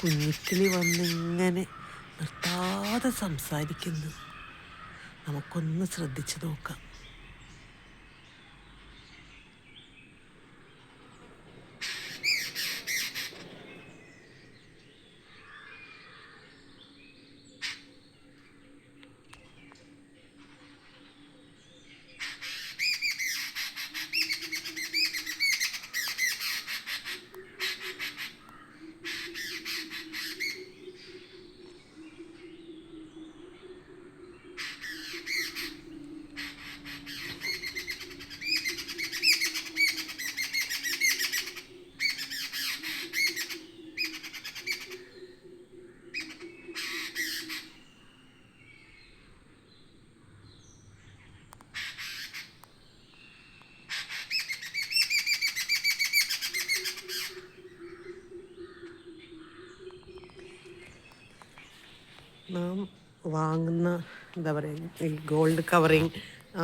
കുഞ്ഞിക്കിളി വന്നിങ്ങനെ നിർത്താതെ സംസാരിക്കുന്നു. നമുക്കൊന്ന് ശ്രദ്ധിച്ചു നോക്കാം. നാം വാങ്ങുന്ന എന്താ പറയുക, ഈ ഗോൾഡ് കവറിങ്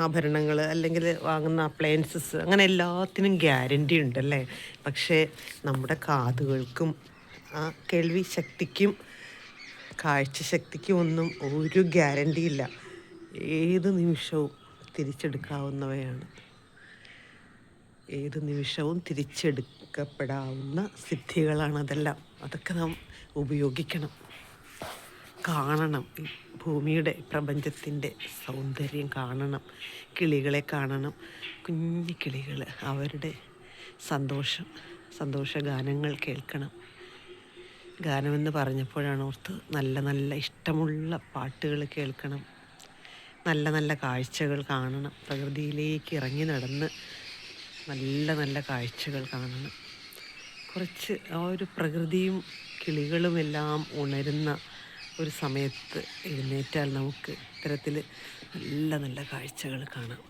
ആഭരണങ്ങൾ അല്ലെങ്കിൽ വാങ്ങുന്ന അപ്ലയൻസസ് അങ്ങനെ എല്ലാത്തിനും ഗ്യാരൻറ്റി ഉണ്ടല്ലേ. പക്ഷേ നമ്മുടെ കാതുകൾക്കും കേൾവി ശക്തിക്കും കാഴ്ച ശക്തിക്കും ഒന്നും ഒരു ഗ്യാരൻറ്റി ഇല്ല. ഏത് നിമിഷവും തിരിച്ചെടുക്കാവുന്നവയാണ്. ഏത് നിമിഷവും തിരിച്ചെടുക്കപ്പെടാവുന്ന സിദ്ധികളാണ് അതെല്ലാം. അതൊക്കെ നാം ഉപയോഗിക്കണം, കാണണം. ഈ ഭൂമിയുടെ പ്രപഞ്ചത്തിൻ്റെ സൗന്ദര്യം കാണണം, കിളികളെ കാണണം, കുഞ്ഞു കിളികൾ, അവരുടെ സന്തോഷഗാനങ്ങൾ കേൾക്കണം. ഗാനമെന്ന് പറഞ്ഞപ്പോഴാണ് ഓർത്ത്, നല്ല നല്ല ഇഷ്ടമുള്ള പാട്ടുകൾ കേൾക്കണം, നല്ല നല്ല കാഴ്ചകൾ കാണണം, പ്രകൃതിയിലേക്ക് ഇറങ്ങി നടന്ന് നല്ല നല്ല കാഴ്ചകൾ കാണണം. കുറച്ച് ആ ഒരു പ്രകൃതിയും കിളികളുമെല്ലാം ഉണരുന്ന ഒരു സമയത്ത് എഴുന്നേറ്റാൽ നമുക്ക് ഇത്തരത്തിൽ നല്ല നല്ല കാഴ്ചകൾ കാണാം.